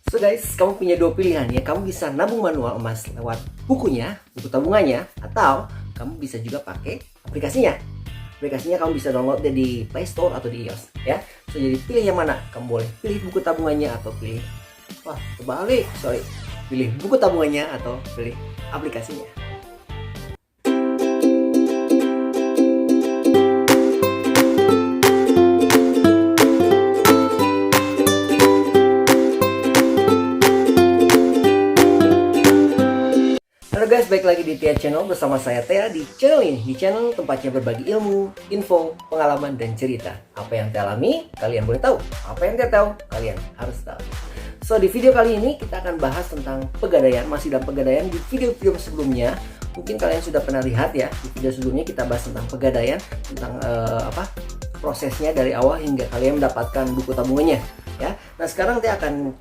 So guys, kamu punya dua pilihan ya. Kamu bisa nabung manual emas lewat buku tabungannya, atau kamu bisa juga pakai aplikasinya. Aplikasinya kamu bisa download di Play Store atau di iOS ya. So jadi pilih yang mana? Kamu boleh pilih buku tabungannya atau pilih pilih buku tabungannya atau pilih aplikasinya. Halo guys, balik lagi di Tia Channel bersama saya Tia. Di channel ini, di channel tempatnya berbagi ilmu, info, pengalaman, dan cerita. Apa yang Tia alami, kalian boleh tahu. Apa yang Tia tahu, kalian harus tahu. So, di video kali ini kita akan bahas tentang pegadaian. Masih dalam pegadaian. Di video-video sebelumnya, mungkin kalian sudah pernah lihat ya. Di video sebelumnya kita bahas tentang pegadaian, tentang prosesnya dari awal hingga kalian mendapatkan buku tabungannya. Ya. Nah, sekarang Tia akan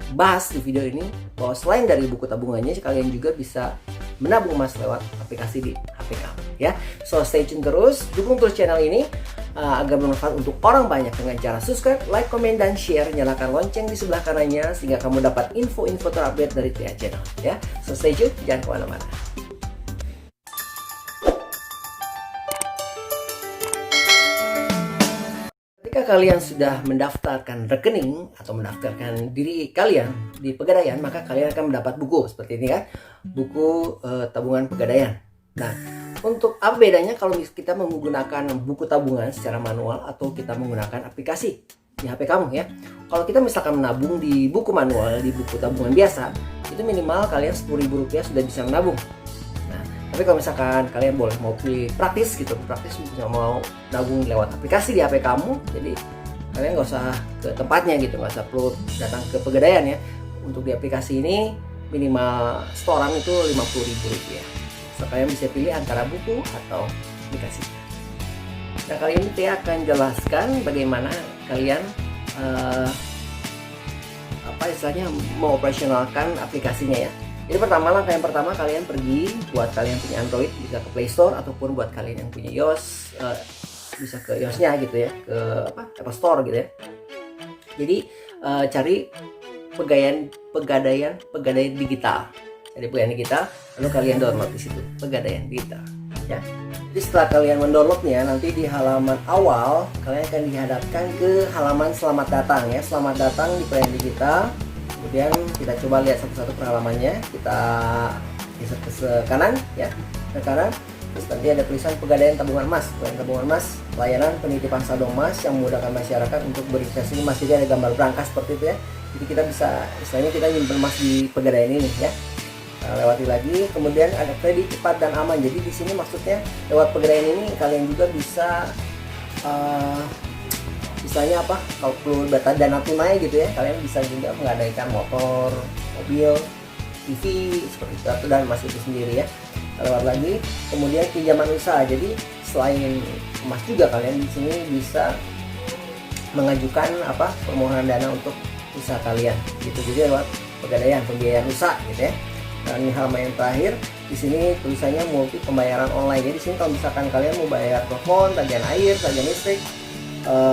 bahas di video ini bahwa selain dari buku tabungannya, kalian juga bisa menabung emas lewat aplikasi di HP kamu ya. So stay tune terus, dukung terus channel ini agar bermanfaat untuk orang banyak dengan cara subscribe, like, komen, dan share. Nyalakan lonceng di sebelah kanannya sehingga kamu dapat info-info terupdate dari Tia Channel ya. So stay tune, jangan kemana-mana. Ketika kalian sudah mendaftarkan rekening atau mendaftarkan diri kalian di Pegadaian, maka kalian akan mendapat buku seperti ini kan, buku tabungan Pegadaian. Nah, untuk apa bedanya kalau kita menggunakan buku tabungan secara manual atau kita menggunakan aplikasi di HP kamu ya? Kalau kita misalkan menabung di buku manual, di buku tabungan biasa, itu minimal kalian Rp10.000 sudah bisa menabung. Tapi kalau misalkan kalian mau pilih praktis bisa mau nabung lewat aplikasi di HP kamu, jadi kalian nggak usah ke tempatnya gitu, nggak usah perlu datang ke Pegadaian ya. Untuk di aplikasi ini minimal setoran itu Rp50.000. So, kalian bisa pilih antara buku atau aplikasi. Nah, kali ini saya akan jelaskan bagaimana kalian mengoperasionalkan aplikasinya ya. Jadi langkah yang pertama kalian pergi, buat kalian punya Android bisa ke Play Store, ataupun buat kalian yang punya iOS bisa ke iOS-nya gitu ya, ke Apple Store gitu ya. Jadi cari pegadaian digital. Jadi pegadaian digital, lalu kalian download di situ pegadaian digital ya. Jadi setelah kalian mendownloadnya, nanti di halaman awal kalian akan dihadapkan ke halaman selamat datang ya. Selamat datang di pegadaian digital. Kemudian kita coba lihat satu-satu perhalamannya. Kita geser ke kanan ya, ke kanan. Terus nanti ada tulisan Pegadaian Tabungan Emas. Pegadaian Tabungan Emas, pelayanan penitipan saldo emas yang memudahkan masyarakat untuk berinvestasi emas. Jadi ada gambar berangkas seperti itu ya. Jadi kita bisa, istilahnya kita nyimpen emas di Pegadaian ini ya. Nah, lewati lagi, kemudian ada kredit cepat dan aman. Jadi di sini maksudnya lewat Pegadaian ini kalian juga bisa misalnya kalau perlu dana tunai gitu ya, kalian bisa juga menggadaikan motor, mobil, TV seperti itu dan emas itu sendiri ya. Lewat lagi, kemudian pinjaman usaha. Jadi selain emas juga kalian di sini bisa mengajukan permohonan dana untuk usaha kalian gitu. Jadi lewat Pegadaian pembiayaan usaha gitu ya. Dan ini halaman yang terakhir, di sini tulisannya multi pembayaran online. Jadi di sini kalau misalkan kalian mau bayar telepon, tagihan air, tagihan listrik,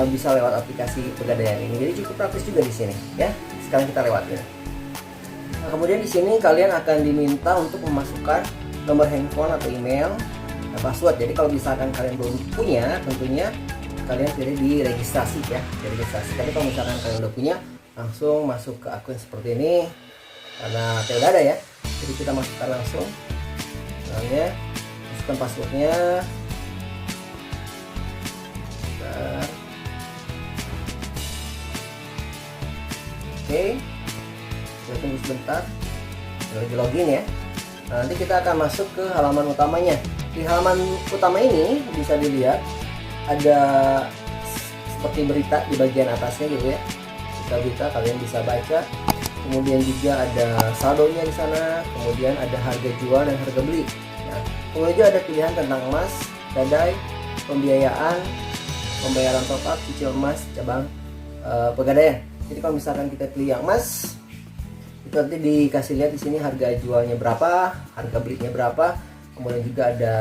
bisa lewat aplikasi Pegadaian ini. Jadi cukup praktis juga di sini ya. Sekarang kita lewatin. Nah, kemudian di sini kalian akan diminta untuk memasukkan nomor handphone atau email dan password. Jadi kalau misalkan kalian belum punya, tentunya kalian pilih di registrasi ya, di registrasi. Tapi kalau misalkan kalian udah punya, langsung masuk ke akun seperti ini karena udah ada ya. Jadi kita masukkan langsung. Misalnya masukkan passwordnya. Oke, kita tunggu sebentar. Lagi login ya. Nah, nanti kita akan masuk ke halaman utamanya. Di halaman utama ini bisa dilihat ada seperti berita di bagian atasnya gitu ya. Berita kalian bisa baca. Kemudian juga ada saldonya di sana. Kemudian ada harga jual dan harga beli. Nah, kemudian juga ada pilihan tentang emas, gadai, pembiayaan, pembayaran top up, cicil emas, cabang Pegadaian. Jadi kalau misalkan kita pilih yang emas, itu nanti dikasih lihat di sini harga jualnya berapa, harga belinya berapa, kemudian juga ada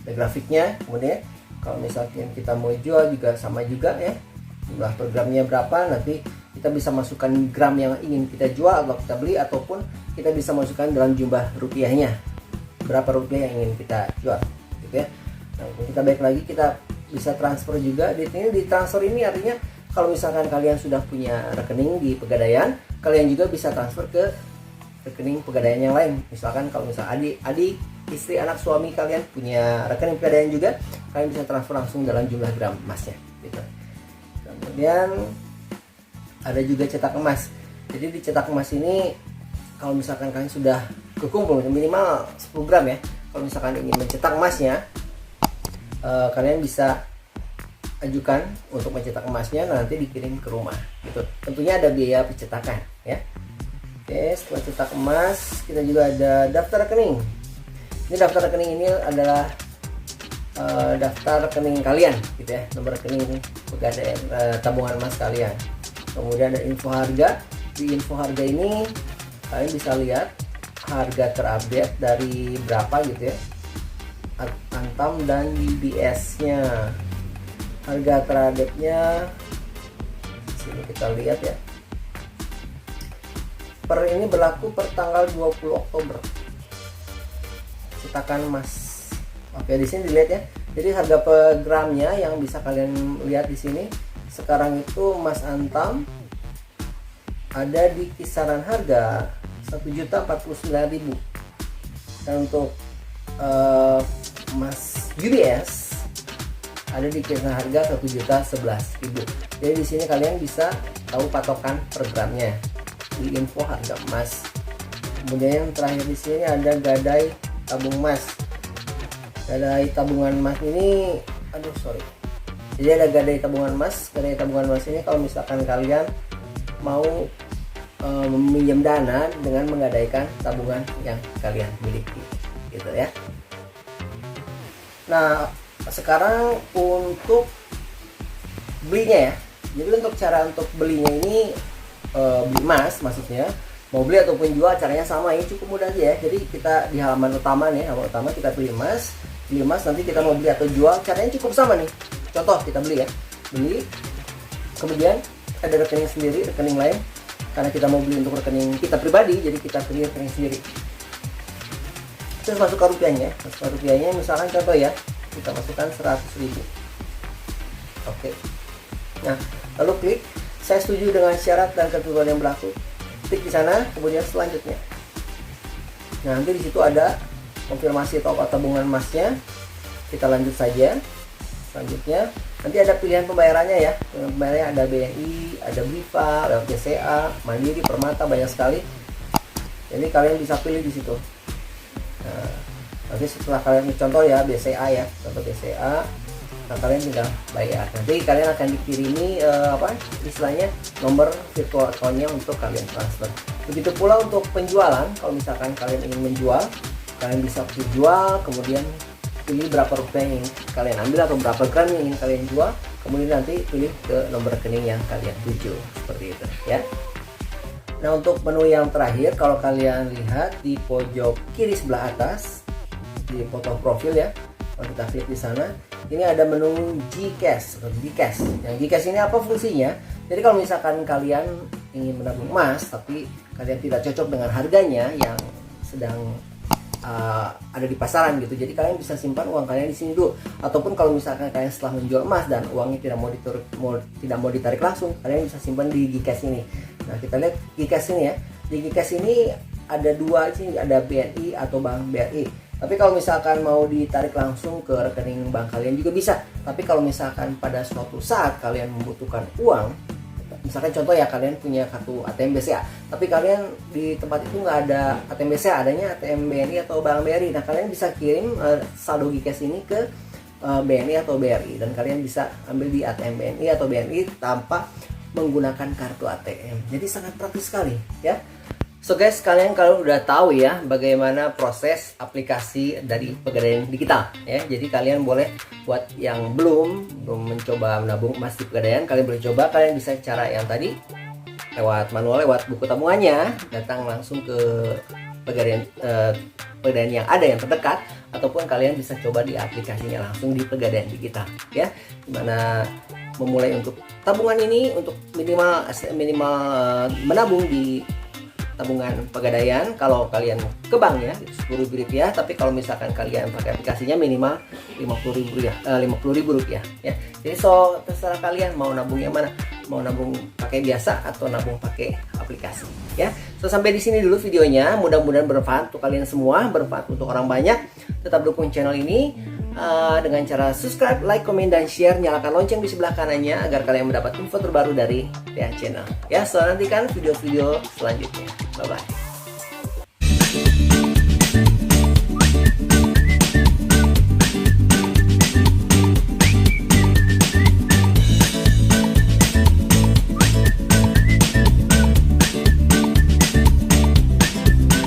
grafiknya. Kemudian kalau misalkan kita mau jual juga sama juga ya, jumlah programnya berapa, nanti kita bisa masukkan gram yang ingin kita jual atau kita beli, ataupun kita bisa masukkan dalam jumlah rupiahnya, berapa rupiah yang ingin kita jual gitu ya. Nah, kita balik lagi, kita bisa transfer juga. Di sini di transfer ini artinya kalau misalkan kalian sudah punya rekening di Pegadaian, kalian juga bisa transfer ke rekening Pegadaian yang lain. Misalkan kalau misal adik, istri, anak, suami kalian punya rekening Pegadaian juga, kalian bisa transfer langsung dalam jumlah gram emasnya gitu. Kemudian ada juga cetak emas. Jadi di cetak emas ini kalau misalkan kalian sudah kekumpul minimal 10 gram ya, kalau misalkan ingin mencetak emasnya, kalian bisa ajukan untuk mencetak emasnya, nanti dikirim ke rumah gitu. Tentunya ada biaya percetakan ya. Oke, setelah cetak emas kita juga ada daftar rekening. Ini daftar rekening ini adalah daftar rekening kalian gitu ya, nomor rekening Pegadaian, tabungan emas kalian. Kemudian ada info harga. Di info harga ini kalian bisa lihat harga terupdate dari berapa gitu ya, Antam dan UBS-nya. Harga terupdate-nya sini kita lihat ya. Per ini berlaku per tanggal 20 Oktober. Cetakan emas. Oke, di sini dilihat ya. Jadi harga per gramnya yang bisa kalian lihat di sini sekarang itu emas Antam ada di kisaran harga 1.049.000. Dan untuk emas UBS ada di kisaran harga 1.011.000. Jadi di sini kalian bisa tahu patokan per gramnya di info harga emas. Kemudian yang terakhir di sini ada gadai tabung emas. Gadai tabungan emas ini, jadi ada gadai tabungan emas. Gadai tabungan emas ini kalau misalkan kalian mau meminjam dana dengan menggadaikan tabungan yang kalian miliki, gitu ya. Nah, sekarang untuk belinya ya. Jadi untuk cara untuk belinya ini, beli emas maksudnya, mau beli ataupun jual caranya sama, ini cukup mudah aja ya. Jadi kita di halaman utama nih, halaman utama kita beli emas, nanti kita mau beli atau jual, caranya cukup sama nih. Contoh kita beli ya, kemudian ada rekening sendiri, rekening lain, karena kita mau beli untuk rekening kita pribadi, jadi kita pilih rekening sendiri. Terus masukkan rupiahnya, misalkan contoh ya, kita masukkan 100.000. Oke. Nah, lalu klik saya setuju dengan syarat dan ketentuan yang berlaku. Klik di sana, kemudian selanjutnya. Nah, nanti di situ ada konfirmasi atau tabungan emasnya. Kita lanjut saja. Selanjutnya, nanti ada pilihan pembayarannya ya. Pilihan pembayarannya ada BNI, ada BIPA, ada BCA, Mandiri, Permata, banyak sekali. Jadi kalian bisa pilih di situ. Nah, nanti setelah kalian contoh ya BCA ya, contoh BCA, nah kalian tinggal bayar. Nanti kalian akan dikirimi istilahnya nomor virtual account-nya untuk kalian transfer. Begitu pula untuk penjualan, kalau misalkan kalian ingin menjual, kalian bisa pilih jual, kemudian pilih berapa rupiah yang kalian ambil atau berapa gram yang ingin kalian jual, kemudian nanti pilih ke nomor rekening yang kalian tuju, seperti itu ya. Nah, untuk menu yang terakhir, kalau kalian lihat di pojok kiri sebelah atas di foto profil ya, kalau kita klik di sana, ini ada menu GCash atau GCash. Yang GCash ini apa fungsinya? Jadi kalau misalkan kalian ingin menabung emas tapi kalian tidak cocok dengan harganya yang sedang ada di pasaran gitu, jadi kalian bisa simpan uang kalian di sini dulu. Ataupun kalau misalkan kalian setelah menjual emas dan uangnya tidak mau ditarik langsung, kalian bisa simpan di GCash ini. Nah, kita lihat GCash ini ya. Di GCash ini ada dua sini, ada BNI atau Bank BRI. Tapi kalau misalkan mau ditarik langsung ke rekening bank kalian juga bisa. Tapi kalau misalkan pada suatu saat kalian membutuhkan uang, misalkan contoh ya, kalian punya kartu ATM BCA, tapi kalian di tempat itu nggak ada ATM BCA, adanya ATM BNI atau Bank BRI. Nah, kalian bisa kirim saldo GCash ini ke BNI atau BRI, dan kalian bisa ambil di ATM BNI atau BNI tanpa menggunakan kartu ATM. Jadi sangat praktis sekali ya. So guys, kalian kalau udah tahu ya bagaimana proses aplikasi dari Pegadaian Digital ya. Jadi kalian boleh, buat yang belum mencoba menabung emas di Pegadaian, kalian boleh coba. Kalian bisa cara yang tadi, lewat manual, lewat buku tabungannya, datang langsung ke Pegadaian yang ada yang terdekat, ataupun kalian bisa coba di aplikasinya langsung di Pegadaian Digital ya, dimana memulai untuk tabungan ini untuk minimal menabung di tabungan Pegadaian. Kalau kalian ke bank ya Rp10.000, tapi kalau misalkan kalian pakai aplikasinya minimal Rp50.000 ya. Jadi terserah kalian mau nabung yang mana, mau nabung pakai biasa atau nabung pakai aplikasi ya. Sampai di sini dulu videonya, mudah-mudahan bermanfaat untuk kalian semua, bermanfaat untuk orang banyak. Tetap dukung channel ini dengan cara subscribe, like, komen, dan share. Nyalakan lonceng di sebelah kanannya agar kalian mendapat info terbaru dari TH Channel ya. Nantikan video-video selanjutnya. Bye bye.